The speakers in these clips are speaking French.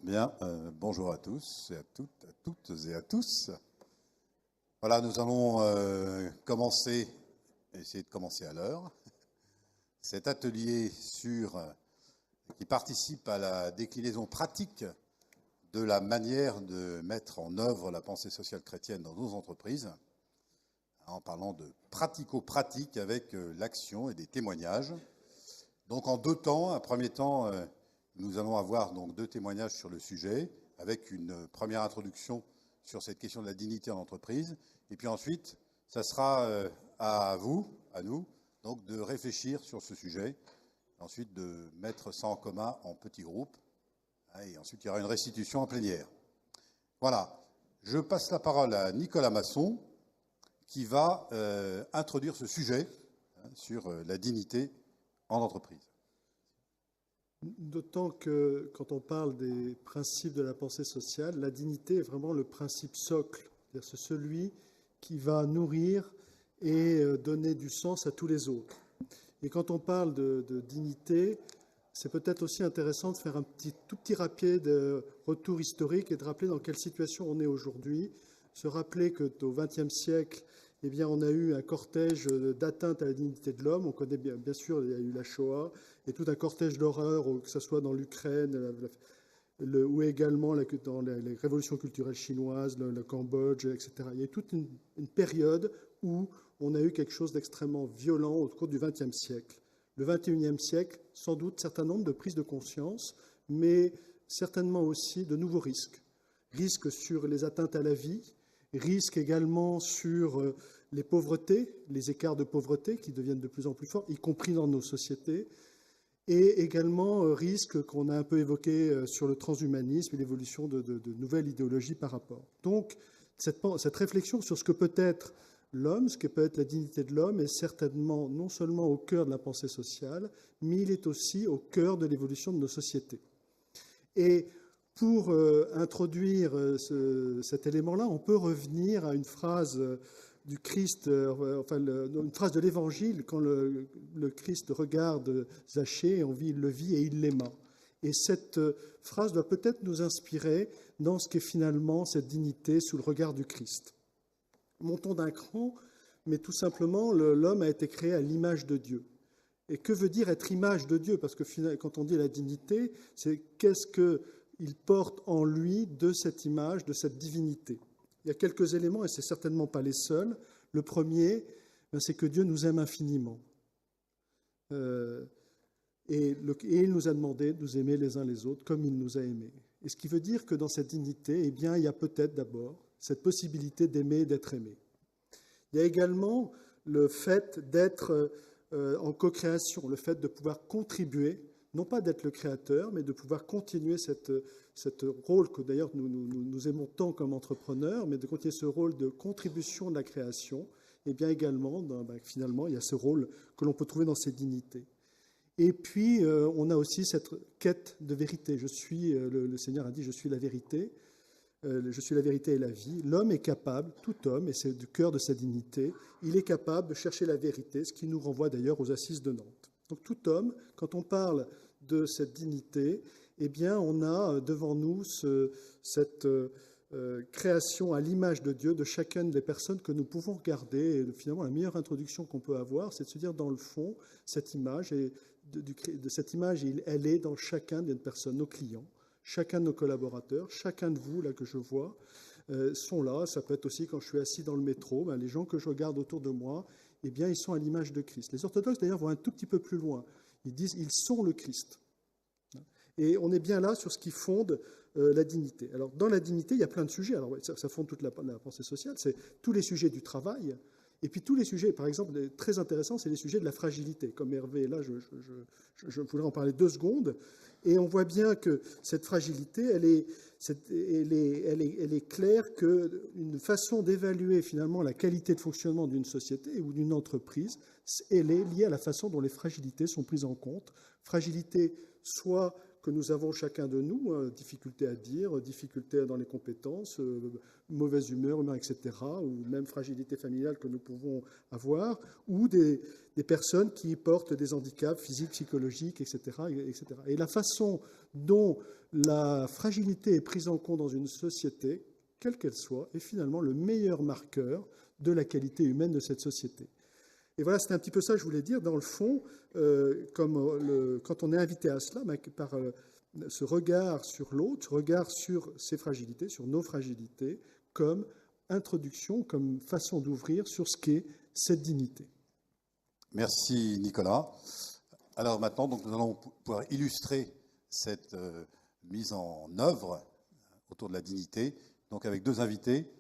Bien, bonjour à tous et à toutes et à tous. Voilà, nous allons essayer de commencer à l'heure, cet atelier qui participe à la déclinaison pratique de la manière de mettre en œuvre la pensée sociale chrétienne dans nos entreprises, en parlant de pratico-pratique avec l'action et des témoignages. Donc en deux temps, un premier temps, nous allons avoir donc deux témoignages sur le sujet, avec une première introduction sur cette question de la dignité en entreprise. Et puis ensuite, ça sera à vous, à nous, donc de réfléchir sur ce sujet, ensuite de mettre ça en commun en petits groupes, et ensuite il y aura une restitution en plénière. Voilà, je passe la parole à Nicolas Masson, qui va introduire ce sujet sur la dignité en entreprise. D'autant que quand on parle des principes de la pensée sociale, la dignité est vraiment le principe socle. C'est celui qui va nourrir et donner du sens à tous les autres. Et quand on parle de dignité, c'est peut-être aussi intéressant de faire un tout petit rapide retour historique et de rappeler dans quelle situation on est aujourd'hui. Se rappeler qu'au XXe siècle, eh bien, on a eu un cortège d'atteinte à la dignité de l'homme. On connaît bien sûr, il y a eu la Shoah, et tout un cortège d'horreur, que ce soit dans l'Ukraine, ou également dans les révolutions culturelles chinoises, le Cambodge, etc. Il y a eu toute une période où on a eu quelque chose d'extrêmement violent au cours du XXe siècle. Le XXIe siècle, sans doute, un certain nombre de prises de conscience, mais certainement aussi de nouveaux risques. Risques sur les atteintes à la vie, risques également sur les pauvretés, les écarts de pauvreté qui deviennent de plus en plus forts, y compris dans nos sociétés, et également risques qu'on a un peu évoqués sur le transhumanisme et l'évolution de nouvelles idéologies par rapport. Donc, cette réflexion sur ce que peut être l'homme, ce que peut être la dignité de l'homme, est certainement non seulement au cœur de la pensée sociale, mais il est aussi au cœur de l'évolution de nos sociétés. Et pour introduire cet élément-là, on peut revenir à une phrase du Christ, une phrase de l'Évangile, quand le Christ regarde Zachée, il le vit et il l'aima. Et cette phrase doit peut-être nous inspirer dans ce qu'est finalement cette dignité sous le regard du Christ. Montons d'un cran, mais tout simplement, l'homme a été créé à l'image de Dieu. Et que veut dire être image de Dieu? Parce que quand on dit la dignité, c'est qu'est-ce qu'il porte en lui de cette image, de cette divinité. Il y a quelques éléments, et ce n'est certainement pas les seuls. Le premier, c'est que Dieu nous aime infiniment. Et il nous a demandé de nous aimer les uns les autres comme il nous a aimés. Et ce qui veut dire que dans cette dignité, eh bien, il y a peut-être d'abord cette possibilité d'aimer et d'être aimé. Il y a également le fait d'être en co-création, le fait de pouvoir contribuer, non pas d'être le créateur, mais de pouvoir continuer cette rôle que d'ailleurs nous aimons tant comme entrepreneurs, mais de continuer ce rôle de contribution de la création, et bien également, finalement, il y a ce rôle que l'on peut trouver dans ces dignités. Et puis, on a aussi cette quête de vérité. Le Seigneur a dit, je suis la vérité. Je suis la vérité et la vie. L'homme est capable, tout homme, et c'est du cœur de sa dignité, il est capable de chercher la vérité, ce qui nous renvoie d'ailleurs aux Assises de Nantes. Donc tout homme, quand on parle de cette dignité, eh bien on a devant nous cette création à l'image de Dieu de chacune des personnes que nous pouvons regarder. Et finalement, la meilleure introduction qu'on peut avoir, c'est de se dire dans le fond, cette image, elle est dans chacun des personnes, nos clients. Chacun de nos collaborateurs, chacun de vous, là que je vois, sont là. Ça peut être aussi quand je suis assis dans le métro, les gens que je regarde autour de moi, eh bien, ils sont à l'image de Christ. Les orthodoxes, d'ailleurs, vont un tout petit peu plus loin. Ils disent ils sont le Christ. Et on est bien là sur ce qui fonde la dignité. Alors, dans la dignité, il y a plein de sujets. Alors, ça fonde toute la pensée sociale. C'est tous les sujets du travail. Et puis tous les sujets, par exemple, très intéressants, c'est les sujets de la fragilité. Comme Hervé est là, je voudrais en parler 2 secondes. Et on voit bien que cette fragilité, elle est claire qu'une façon d'évaluer finalement la qualité de fonctionnement d'une société ou d'une entreprise, elle est liée à la façon dont les fragilités sont prises en compte. Fragilité soit que nous avons chacun de nous, hein, difficulté à dire, difficulté dans les compétences, mauvaise humeur, etc., ou même fragilité familiale que nous pouvons avoir, ou des personnes qui portent des handicaps physiques, psychologiques, etc., etc. Et la façon dont la fragilité est prise en compte dans une société, quelle qu'elle soit, est finalement le meilleur marqueur de la qualité humaine de cette société. Et voilà, c'est un petit peu ça que je voulais dire. Dans le fond, quand on est invité à cela, par ce regard sur l'autre, ce regard sur ses fragilités, sur nos fragilités, comme introduction, comme façon d'ouvrir sur ce qu'est cette dignité. Merci Nicolas. Alors maintenant, donc, nous allons pouvoir illustrer cette mise en œuvre autour de la dignité, donc avec deux invités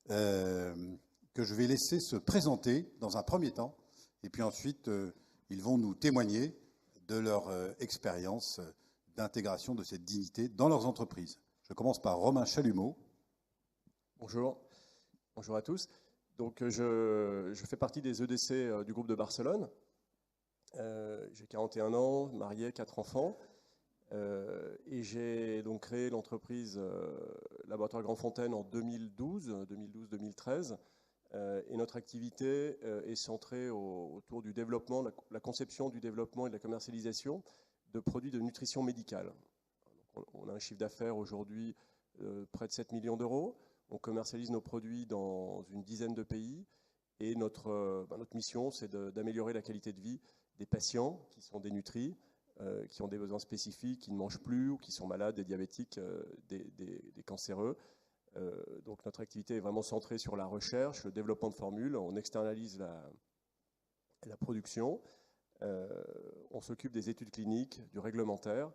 que je vais laisser se présenter dans un premier temps, et puis ensuite ils vont nous témoigner de leur expérience d'intégration de cette dignité dans leurs entreprises. Je commence par Romain Chalumeau. Bonjour, bonjour à tous. Donc je fais partie des EDC du groupe de Barcelone. J'ai 41 ans, marié, 4 enfants. Et j'ai donc créé l'entreprise Laboratoire Grandfontaine en 2012-2013. Et notre activité est centrée autour du développement, la conception du développement et de la commercialisation de produits de nutrition médicale. On a un chiffre d'affaires aujourd'hui près de 7 millions d'euros. On commercialise nos produits dans une dizaine de pays. Et notre mission, c'est d'améliorer la qualité de vie des patients qui sont dénutris, qui ont des besoins spécifiques, qui ne mangent plus ou qui sont malades, des diabétiques, des cancéreux. Donc notre activité est vraiment centrée sur la recherche, le développement de formules. On externalise la production, on s'occupe des études cliniques, du réglementaire,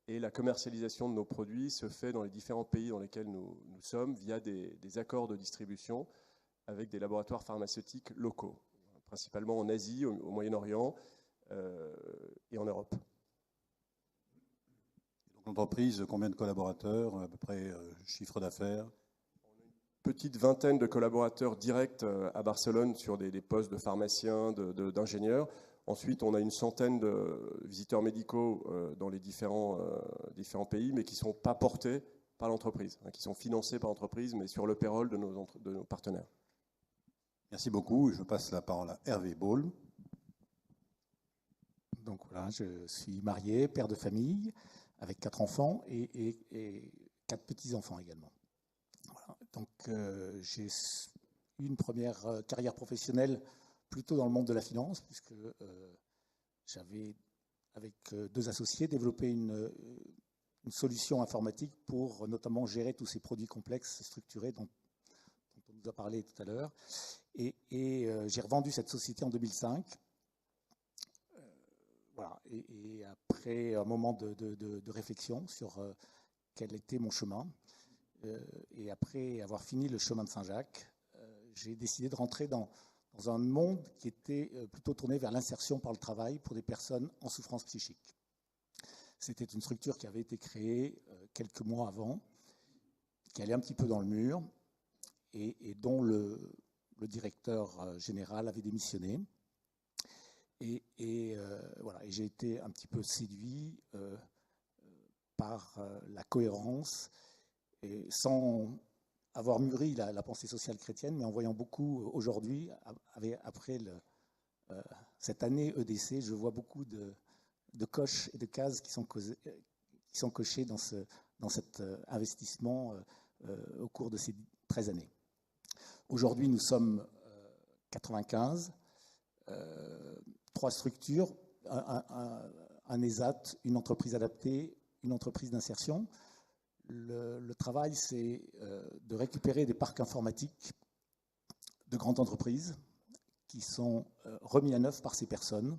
et la commercialisation de nos produits se fait dans les différents pays dans lesquels nous sommes via des accords de distribution avec des laboratoires pharmaceutiques locaux, principalement en Asie, au Moyen-Orient et en Europe. L'entreprise, combien de collaborateurs, à peu près chiffre d'affaires? Petite vingtaine de collaborateurs directs à Barcelone sur des postes de pharmaciens, d'ingénieurs. Ensuite, on a une centaine de visiteurs médicaux dans les différents pays, mais qui ne sont pas portés par l'entreprise, qui sont financés par l'entreprise, mais sur le payroll de nos partenaires. Merci beaucoup. Je passe la parole à Hervé Baul. Donc voilà, je suis marié, père de famille, avec 4 enfants et 4 petits-enfants également. Voilà. Donc j'ai eu une première carrière professionnelle plutôt dans le monde de la finance, puisque j'avais, avec 2 associés, développé une solution informatique pour notamment gérer tous ces produits complexes et structurés dont on nous a parlé tout à l'heure. Et j'ai revendu cette société en 2005. Voilà. Et après un moment de réflexion sur quel était mon chemin, et après avoir fini le chemin de Saint-Jacques, j'ai décidé de rentrer dans un monde qui était plutôt tourné vers l'insertion par le travail pour des personnes en souffrance psychique. C'était une structure qui avait été créée quelques mois avant, qui allait un petit peu dans le mur, et dont le directeur général avait démissionné. Et voilà, et j'ai été un petit peu séduit par la cohérence, et sans avoir mûri la pensée sociale chrétienne, mais en voyant beaucoup aujourd'hui, après cette année EDC, je vois beaucoup de coches et de cases qui sont cochées dans cet investissement au cours de ces 13 années. Aujourd'hui, nous sommes 95, 3 structures, un ESAT, une entreprise adaptée, une entreprise d'insertion. Le travail, c'est de récupérer des parcs informatiques de grandes entreprises qui sont remis à neuf par ces personnes,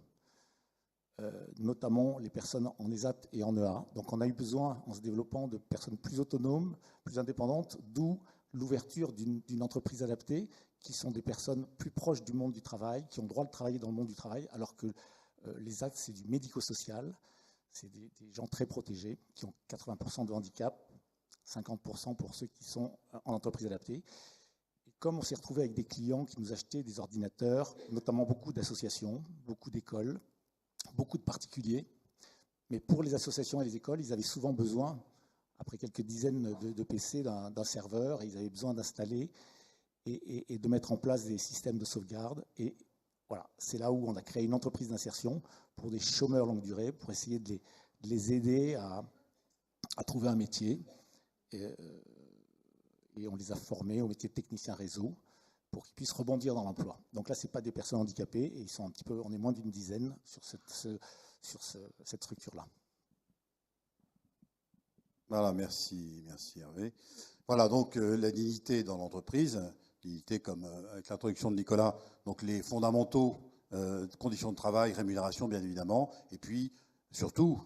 notamment les personnes en ESAT et en EA. Donc on a eu besoin, en se développant, de personnes plus autonomes, plus indépendantes, d'où l'ouverture d'une entreprise adaptée, qui sont des personnes plus proches du monde du travail, qui ont le droit de travailler dans le monde du travail, alors que les actes, c'est du médico-social, c'est des gens très protégés, qui ont 80% de handicap, 50% pour ceux qui sont en entreprise adaptée. Et comme on s'est retrouvé avec des clients qui nous achetaient des ordinateurs, notamment beaucoup d'associations, beaucoup d'écoles, beaucoup de particuliers, Mais pour les associations et les écoles, ils avaient souvent besoin, après quelques dizaines de PC, d'un serveur, et ils avaient besoin d'installer et de mettre en place des systèmes de sauvegarde. Et voilà, c'est là où on a créé une entreprise d'insertion pour des chômeurs longue durée, pour essayer de les aider à trouver un métier. Et on les a formés au métier de technicien réseau pour qu'ils puissent rebondir dans l'emploi. Donc là, ce n'est pas des personnes handicapées, et ils sont un petit peu, on est moins d'une dizaine sur cette structure-là. Voilà, merci Hervé. Voilà, donc la dignité dans l'entreprise, dignité comme avec l'introduction de Nicolas, donc les fondamentaux, conditions de travail, rémunération bien évidemment, et puis surtout,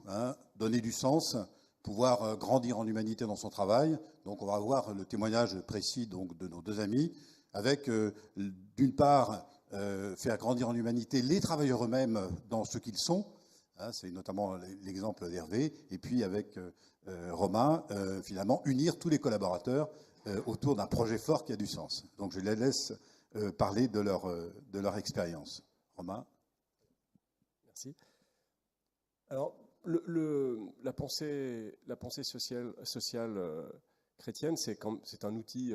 donner du sens, pouvoir grandir en humanité dans son travail. Donc on va voir le témoignage précis donc, de nos deux amis, avec d'une part faire grandir en humanité les travailleurs eux-mêmes dans ce qu'ils sont, c'est notamment l'exemple d'Hervé, et puis avec Romain, finalement, unir tous les collaborateurs autour d'un projet fort qui a du sens. Donc je les laisse parler de leur expérience. Romain. Merci. Alors, la pensée sociale chrétienne, c'est un outil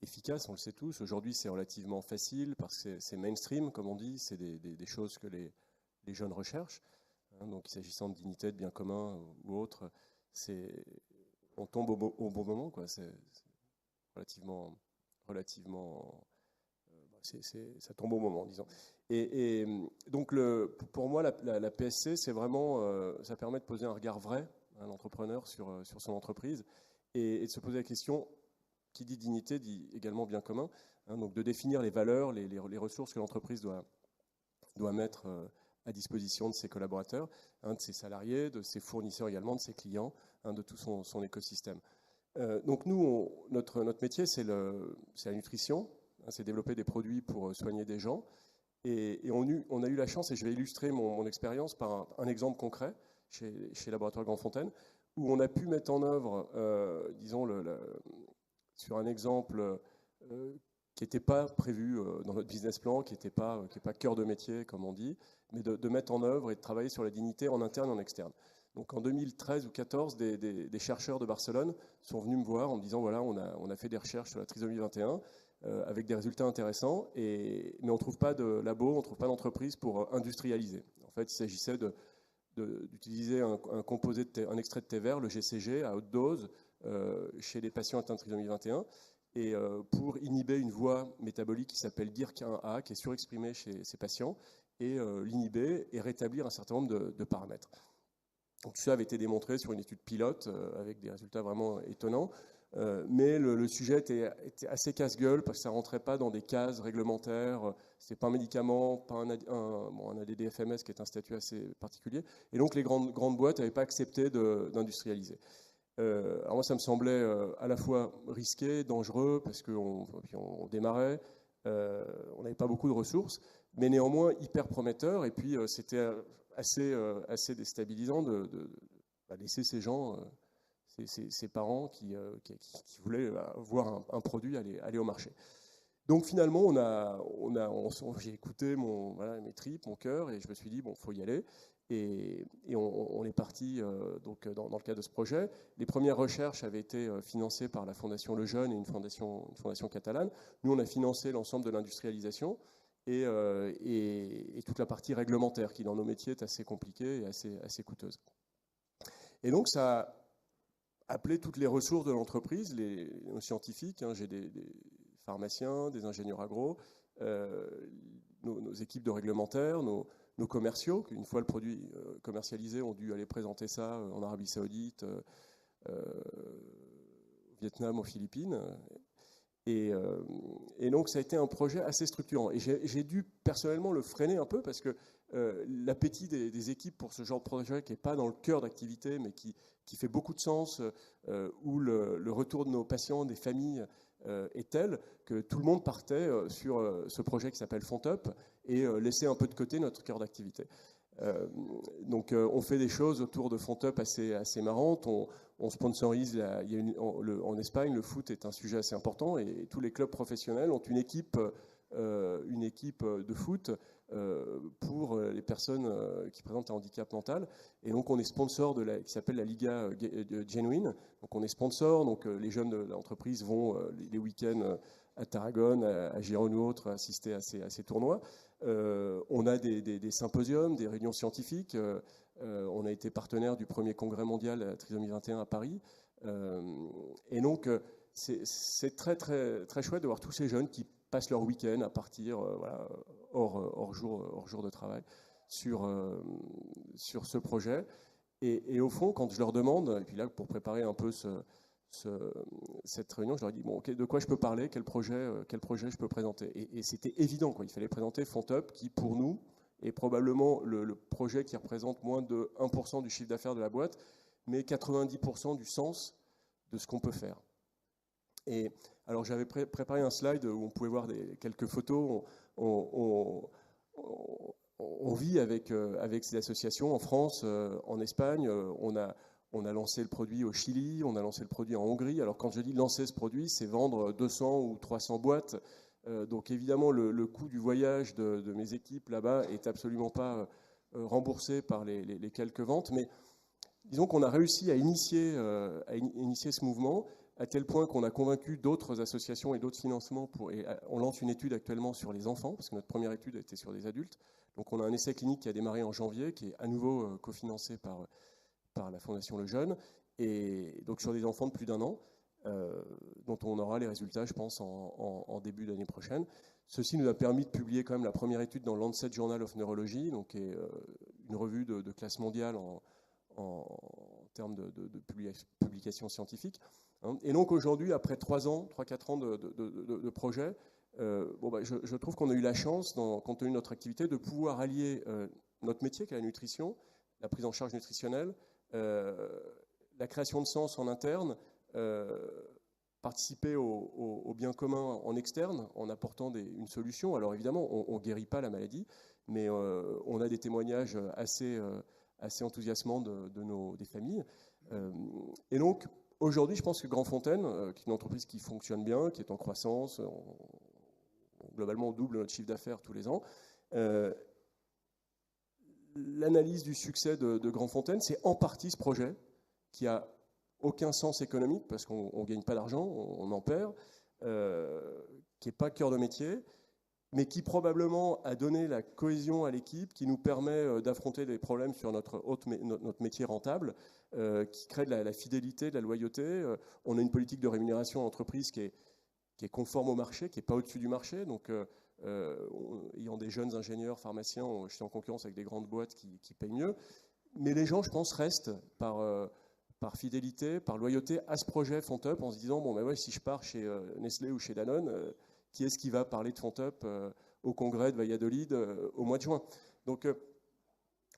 efficace, on le sait tous. Aujourd'hui, c'est relativement facile parce que c'est mainstream, comme on dit. C'est des choses que les jeunes recherchent. Donc, s'agissant de dignité, de bien commun ou autre, on tombe au bon moment, quoi. C'est relativement ça tombe au moment, disons. Et donc, pour moi, la PSC, c'est vraiment, ça permet de poser un regard vrai à l'entrepreneur sur son entreprise et de se poser la question, qui dit dignité dit également bien commun, donc de définir les valeurs, les ressources que l'entreprise doit mettre à disposition de ses collaborateurs, de ses salariés, de ses fournisseurs également, de ses clients, de tout son écosystème. Donc nous, notre métier, c'est la nutrition, c'est développer des produits pour soigner des gens. Et on a eu la chance, et je vais illustrer mon expérience par un exemple concret chez Laboratoire Grand Fontaine, où on a pu mettre en œuvre, disons, sur un exemple qui n'était pas prévu dans notre business plan, qui n'est pas cœur de métier, comme on dit, mais de mettre en œuvre et de travailler sur la dignité en interne et en externe. Donc en 2013 ou 2014, des chercheurs de Barcelone sont venus me voir en me disant, voilà, on a fait des recherches sur la trisomie 21, avec des résultats intéressants, mais on ne trouve pas de labo, on ne trouve pas d'entreprise pour industrialiser. En fait, il s'agissait d'utiliser un extrait de thé vert, le GCG, à haute dose, chez les patients atteints de trisomie 21, et pour inhiber une voie métabolique qui s'appelle DIRK1A, qui est surexprimée chez ces patients, et l'inhiber et rétablir un certain nombre de paramètres. Donc, tout ça avait été démontré sur une étude pilote avec des résultats vraiment étonnants, mais le sujet était assez casse-gueule parce que ça ne rentrait pas dans des cases réglementaires, ce n'était pas un médicament, pas un ADD-FMS qui est un statut assez particulier, et donc les grandes boîtes n'avaient pas accepté d'industrialiser. Alors moi, ça me semblait à la fois risqué, dangereux, parce qu'on démarrait, on n'avait pas beaucoup de ressources, mais néanmoins hyper prometteur, et puis c'était assez déstabilisant de laisser ces gens, ces parents qui voulaient voir un produit aller au marché. Donc finalement, j'ai écouté mes tripes, mon cœur, et je me suis dit, bon, il faut y aller. Et on est parti donc dans le cadre de ce projet. Les premières recherches avaient été financées par la Fondation Le Jeune et une fondation catalane. Nous, on a financé l'ensemble de l'industrialisation et toute la partie réglementaire qui, dans nos métiers, est assez compliquée et assez coûteuse. Et donc, ça a appelé toutes les ressources de l'entreprise, nos scientifiques, j'ai des pharmaciens, des ingénieurs agro, nos équipes de réglementaires, nos commerciaux, qu'une fois le produit commercialisé, ont dû aller présenter ça en Arabie Saoudite, au Vietnam, aux Philippines. Et donc, ça a été un projet assez structurant. Et j'ai dû personnellement le freiner un peu parce que l'appétit des équipes pour ce genre de projet qui n'est pas dans le cœur d'activité, mais qui fait beaucoup de sens, où le retour de nos patients, des familles, est tel que tout le monde partait sur ce projet qui s'appelle FontUp et laissait un peu de côté notre cœur d'activité. Donc on fait des choses autour de FontUp assez marrantes. On sponsorise, en Espagne, le foot est un sujet assez important et tous les clubs professionnels ont une équipe de foot pour les personnes qui présentent un handicap mental. Et donc on est sponsor qui s'appelle la Liga Genuine. Donc on est sponsor, donc les jeunes de l'entreprise vont les week-ends à Tarragone, à Gérone ou autre, assister à ces tournois. On a des symposiums, des réunions scientifiques. On a été partenaire du premier congrès mondial à Trisomie 21 à Paris. Et donc c'est très, très, très chouette de voir tous ces jeunes qui passent leur week-end à partir voilà, hors jour de travail sur ce projet. Et au fond, quand je leur demande, et puis là, pour préparer un peu cette réunion, je leur dis, bon, okay, de quoi je peux parler, quel projet je peux présenter. Et c'était évident, quoi. Il fallait présenter FontUp, qui pour nous est probablement le projet qui représente moins de 1% du chiffre d'affaires de la boîte, mais 90% du sens de ce qu'on peut faire. Et alors j'avais préparé un slide où on pouvait voir quelques photos. On vit avec ces associations en France, en Espagne. On a lancé le produit au Chili, on a lancé le produit en Hongrie. Alors quand je dis lancer ce produit, c'est vendre 200 ou 300 boîtes. Donc évidemment, le coût du voyage de mes équipes là-bas est absolument pas remboursé par les quelques ventes. Mais disons qu'on a réussi à initier ce mouvement, à tel point qu'on a convaincu d'autres associations et d'autres financements. On lance une étude actuellement sur les enfants, parce que notre première étude était sur des adultes. Donc on a un essai clinique qui a démarré en janvier, qui est à nouveau cofinancé par la Fondation Le Jeune, et donc sur des enfants de plus d'1 an, dont on aura les résultats, je pense, en début d'année prochaine. Ceci nous a permis de publier quand même la première étude dans le Lancet Journal of Neurology, donc qui est une revue de classe mondiale en termes de publication scientifique. Et donc aujourd'hui, après 3-4 ans de projet, je trouve qu'on a eu la chance, compte tenu de notre activité, de pouvoir allier notre métier, qui est la nutrition, la prise en charge nutritionnelle, la création de sens en interne, participer au bien commun en externe, en apportant une solution. Alors évidemment, on ne guérit pas la maladie, mais on a des témoignages assez enthousiasmants des familles. Et donc, aujourd'hui, je pense que Grand Fontaine, qui est une entreprise qui fonctionne bien, qui est en croissance, globalement on double notre chiffre d'affaires tous les ans. L'analyse du succès de Grand Fontaine, c'est en partie ce projet qui a aucun sens économique, parce qu'on ne gagne pas d'argent, on en perd, qui n'est pas cœur de métier, mais qui probablement a donné la cohésion à l'équipe, qui nous permet d'affronter des problèmes sur notre métier rentable, qui crée de la fidélité, de la loyauté. On a une politique de rémunération en entreprise qui est conforme au marché, qui n'est pas au-dessus du marché. Donc, ayant des jeunes ingénieurs, pharmaciens, je suis en concurrence avec des grandes boîtes qui payent mieux. Mais les gens, je pense, restent par fidélité, par loyauté à ce projet FontUp, en se disant, bon, ben ouais, si je pars chez Nestlé ou chez Danone, qui est-ce qui va parler de FontUp au congrès de Valladolid au mois de juin? Donc,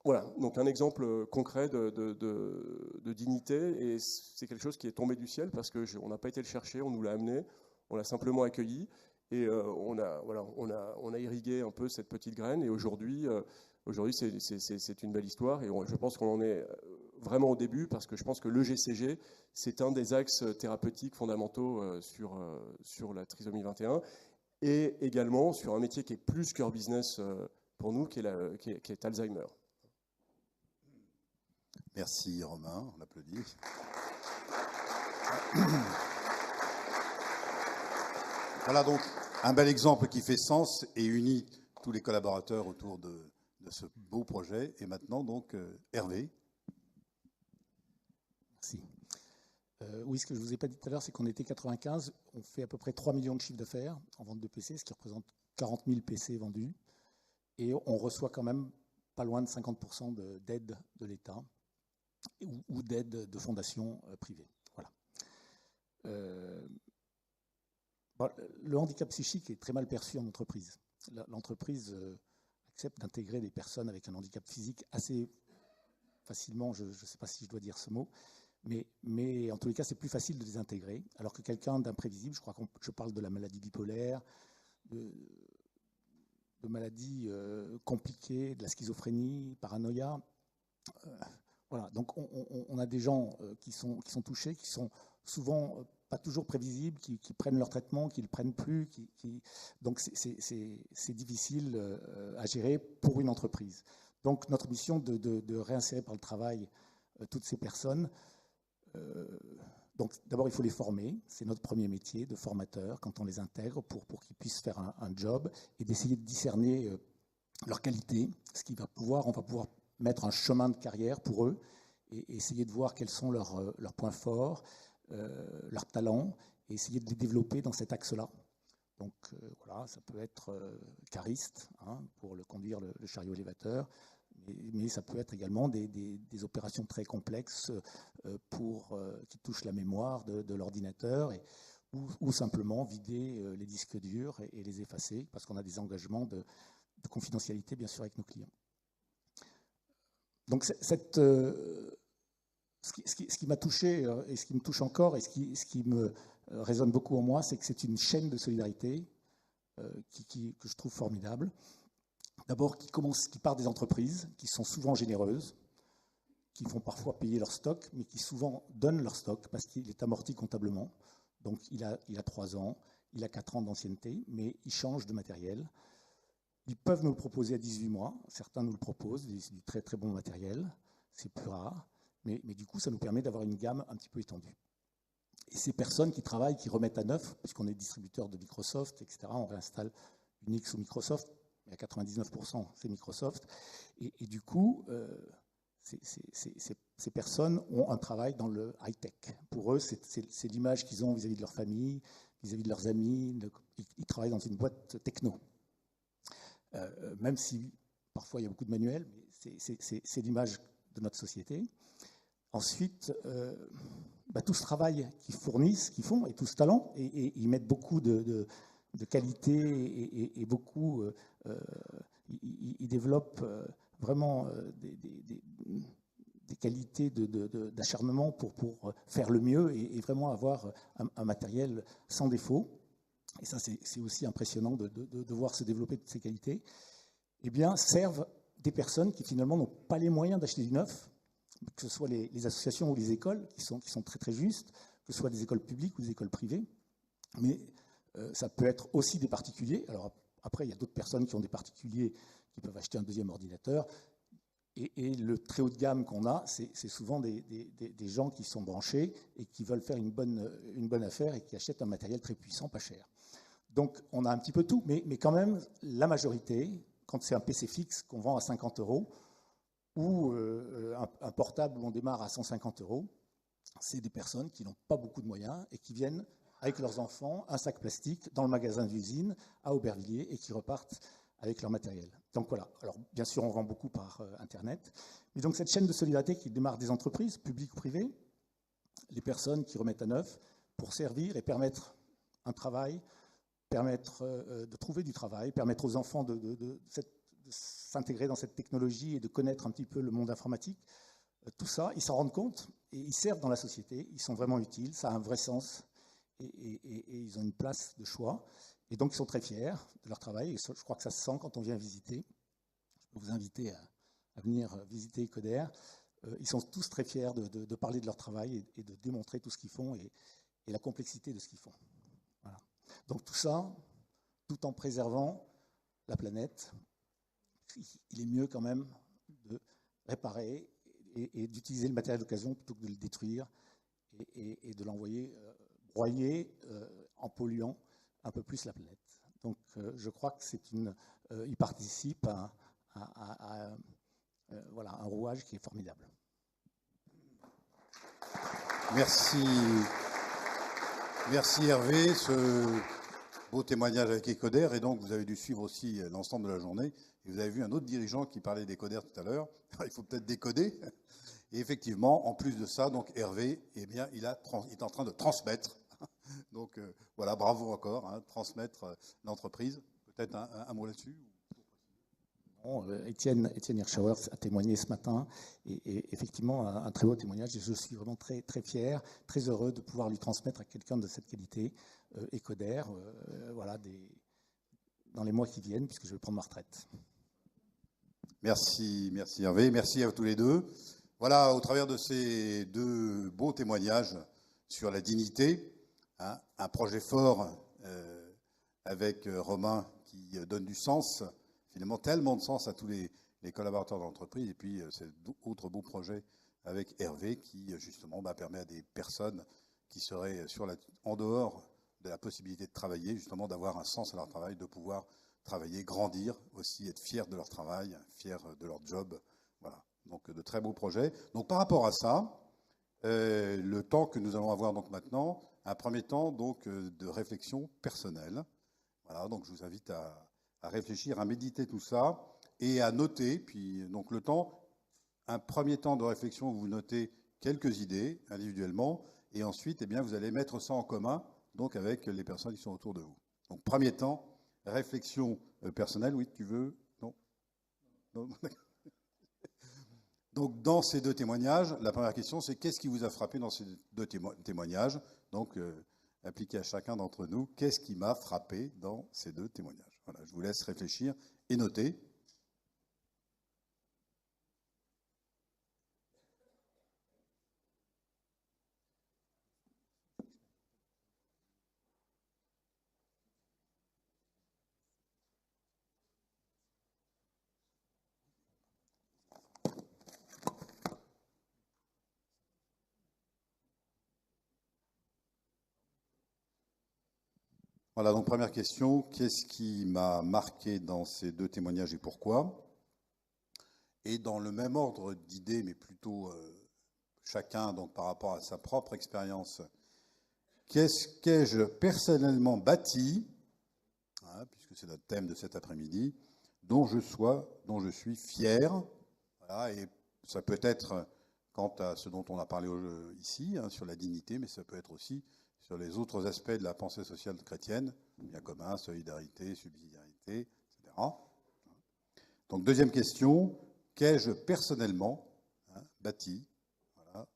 voilà, donc un exemple concret de dignité, et c'est quelque chose qui est tombé du ciel parce qu'on n'a pas été le chercher, on nous l'a amené, on l'a simplement accueilli, et on a irrigué un peu cette petite graine, et aujourd'hui c'est une belle histoire, et je pense qu'on en est vraiment au début, parce que je pense que l'EGCG, c'est un des axes thérapeutiques fondamentaux sur la trisomie 21, et également sur un métier qui est plus cœur business pour nous, qui est Alzheimer. Merci Romain, on applaudit. Voilà donc un bel exemple qui fait sens et unit tous les collaborateurs autour de ce beau projet. Et maintenant donc Hervé. Merci. Oui, ce que je ne vous ai pas dit tout à l'heure, c'est qu'on était 95, on fait à peu près 3 millions de chiffres d'affaires en vente de PC, ce qui représente 40 000 PC vendus. Et on reçoit quand même pas loin de 50% d'aide de l'État ou d'aide de fondations privées. Voilà. Le handicap psychique est très mal perçu en entreprise. L'entreprise accepte d'intégrer des personnes avec un handicap physique assez facilement, je ne sais pas si je dois dire ce mot, mais en tous les cas, c'est plus facile de les intégrer, alors que quelqu'un d'imprévisible, je crois que je parle de la maladie bipolaire, de maladies compliquées, de la schizophrénie, paranoïa. Voilà, donc on a des gens qui sont touchés, qui sont souvent pas toujours prévisibles, qui prennent leur traitement, qui ne le prennent plus. Donc c'est difficile à gérer pour une entreprise. Donc notre mission de réinsérer par le travail toutes ces personnes, donc d'abord il faut les former, c'est notre premier métier de formateur quand on les intègre pour qu'ils puissent faire un job et d'essayer de discerner leurs qualités, on va pouvoir mettre un chemin de carrière pour eux et essayer de voir quels sont leurs points forts, leurs talents, et essayer de les développer dans cet axe-là. Donc voilà, ça peut être cariste, pour conduire le chariot élévateur, mais ça peut être également des opérations très complexes qui touchent la mémoire de l'ordinateur, ou simplement vider les disques durs et les effacer, parce qu'on a des engagements de confidentialité, bien sûr, avec nos clients. Donc ce qui m'a touché et ce qui me touche encore et ce qui me résonne beaucoup en moi, c'est que c'est une chaîne de solidarité que je trouve formidable. D'abord, qui part des entreprises, qui sont souvent généreuses, qui font parfois payer leur stock, mais qui souvent donnent leur stock parce qu'il est amorti comptablement. Donc il a 3 ans, il a 4 ans d'ancienneté, mais il change de matériel. Ils peuvent nous le proposer à 18 mois, certains nous le proposent, c'est du très très bon matériel, c'est plus rare, mais du coup ça nous permet d'avoir une gamme un petit peu étendue. Et ces personnes qui travaillent, qui remettent à neuf, puisqu'on est distributeur de Microsoft, etc., on réinstalle Unix ou Microsoft, mais à 99% c'est Microsoft, et du coup ces personnes ont un travail dans le high-tech. Pour eux, c'est l'image qu'ils ont vis-à-vis de leur famille, vis-à-vis de leurs amis, ils travaillent dans une boîte techno. Même si parfois il y a beaucoup de manuels, mais c'est l'image de notre société. Ensuite, tout ce travail qu'ils fournissent, qu'ils font, et tout ce talent, et ils mettent beaucoup de qualité et beaucoup, ils développent vraiment des qualités d'acharnement pour faire le mieux et vraiment avoir un matériel sans défaut. Et ça, c'est aussi impressionnant de voir se développer toutes ces qualités, eh bien, servent des personnes qui finalement n'ont pas les moyens d'acheter du neuf, que ce soit les associations ou les écoles, qui sont très très justes, que ce soit des écoles publiques ou des écoles privées, mais ça peut être aussi des particuliers. Alors après, il y a d'autres personnes qui ont des particuliers qui peuvent acheter un deuxième ordinateur, et le très haut de gamme qu'on a, c'est souvent des gens qui sont branchés et qui veulent faire une bonne affaire et qui achètent un matériel très puissant, pas cher. Donc, on a un petit peu tout, mais quand même, la majorité, quand c'est un PC fixe qu'on vend à 50 € ou un portable où on démarre à 150 €, c'est des personnes qui n'ont pas beaucoup de moyens et qui viennent avec leurs enfants, un sac plastique, dans le magasin d'usine à Aubervilliers et qui repartent avec leur matériel. Donc voilà, alors bien sûr, on vend beaucoup par Internet, mais donc cette chaîne de solidarité qui démarre des entreprises, publiques ou privées, les personnes qui remettent à neuf pour servir et permettre un travail, permettre de trouver du travail, permettre aux enfants de s'intégrer dans cette technologie et de connaître un petit peu le monde informatique. Tout ça, ils s'en rendent compte et ils servent dans la société, ils sont vraiment utiles, ça a un vrai sens et ils ont une place de choix. Et donc, ils sont très fiers de leur travail et je crois que ça se sent quand on vient visiter. Je peux vous inviter à venir visiter Ecoder. Ils sont tous très fiers de parler de leur travail et de démontrer tout ce qu'ils font et la complexité de ce qu'ils font. Voilà. Donc tout ça, tout en préservant la planète, il est mieux quand même de réparer et d'utiliser le matériel d'occasion plutôt que de le détruire et de l'envoyer broyer en polluant un peu plus la planète. Donc je crois que il participe à un rouage qui est formidable. Merci Hervé, ce beau témoignage avec Ecoder. Et donc vous avez dû suivre aussi l'ensemble de la journée. Et vous avez vu un autre dirigeant qui parlait d'Ecoder tout à l'heure. Il faut peut-être décoder. Et effectivement, en plus de ça, donc Hervé, eh bien, il est en train de transmettre. Donc voilà, bravo encore, transmettre l'entreprise. Peut-être un mot là-dessus. Étienne Hirschauer a témoigné ce matin et effectivement un très beau témoignage et je suis vraiment très, très fier, très heureux de pouvoir lui transmettre à quelqu'un de cette qualité, Ecoder, dans les mois qui viennent puisque je vais prendre ma retraite. Merci Hervé, merci à tous les deux. Voilà, au travers de ces deux beaux témoignages sur la dignité, hein, un projet fort avec Romain qui donne du sens, finalement tellement de sens à tous les collaborateurs de l'entreprise, et puis cet autre beau projet avec Hervé qui justement permet à des personnes qui seraient en dehors de la possibilité de travailler, justement d'avoir un sens à leur travail, de pouvoir travailler, grandir aussi, être fiers de leur travail, fiers de leur job. Voilà, donc de très beaux projets. Donc par rapport à ça, le temps que nous allons avoir donc maintenant, un premier temps donc de réflexion personnelle. Voilà, donc je vous invite à réfléchir, à méditer tout ça et à noter. Puis donc le temps, un premier temps de réflexion où vous notez quelques idées individuellement, et ensuite, eh bien, vous allez mettre ça en commun donc avec les personnes qui sont autour de vous. Donc premier temps, réflexion personnelle. Oui, tu veux? Non, non. Donc, dans ces deux témoignages, la première question, c'est qu'est-ce qui vous a frappé dans ces deux témoignages? Donc, appliqué à chacun d'entre nous, qu'est-ce qui m'a frappé dans ces deux témoignages? Voilà, je vous laisse réfléchir et noter. Voilà, donc première question, qu'est-ce qui m'a marqué dans ces deux témoignages et pourquoi? Et dans le même ordre d'idées, mais plutôt chacun donc par rapport à sa propre expérience, qu'est-ce qu'ai-je personnellement bâti, hein, puisque c'est notre thème de cet après-midi, dont je suis fier, voilà, et ça peut être quant à ce dont on a parlé ici, hein, sur la dignité, mais ça peut être aussi sur les autres aspects de la pensée sociale chrétienne, bien commun, solidarité, subsidiarité, etc. Donc, deuxième question, qu'ai-je personnellement bâti, voilà,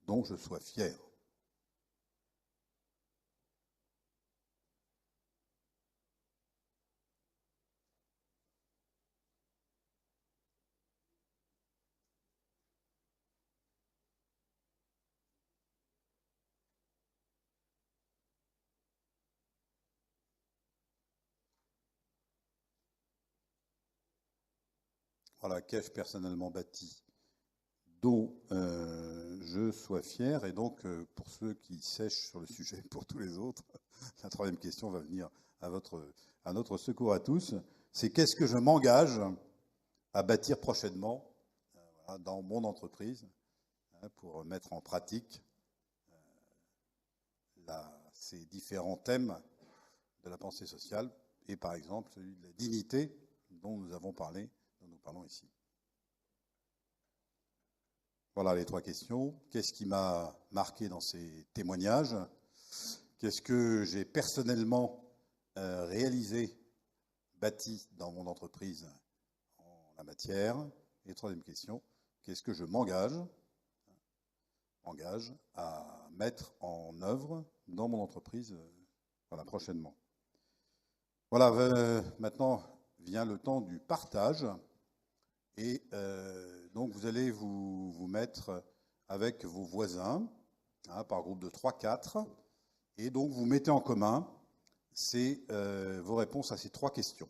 dont je sois fier? Voilà, qu'ai-je personnellement bâti, dont je sois fier. Et donc, pour ceux qui sèchent sur le sujet, pour tous les autres, la troisième question va venir à notre secours à tous. C'est qu'est-ce que je m'engage à bâtir prochainement voilà, dans mon entreprise, hein, pour mettre en pratique ces différents thèmes de la pensée sociale, et par exemple celui de la dignité dont nous avons parlé, dont nous parlons ici. Voilà les trois questions. Qu'est-ce qui m'a marqué dans ces témoignages? Qu'est-ce que j'ai personnellement réalisé, bâti dans mon entreprise en la matière? Et troisième question, qu'est-ce que je m'engage à mettre en œuvre dans mon entreprise voilà, prochainement? Voilà, maintenant vient le temps du partage. Et donc, vous allez vous mettre avec vos voisins, hein, par groupe de 3-4, et donc vous mettez en commun vos réponses à ces trois questions.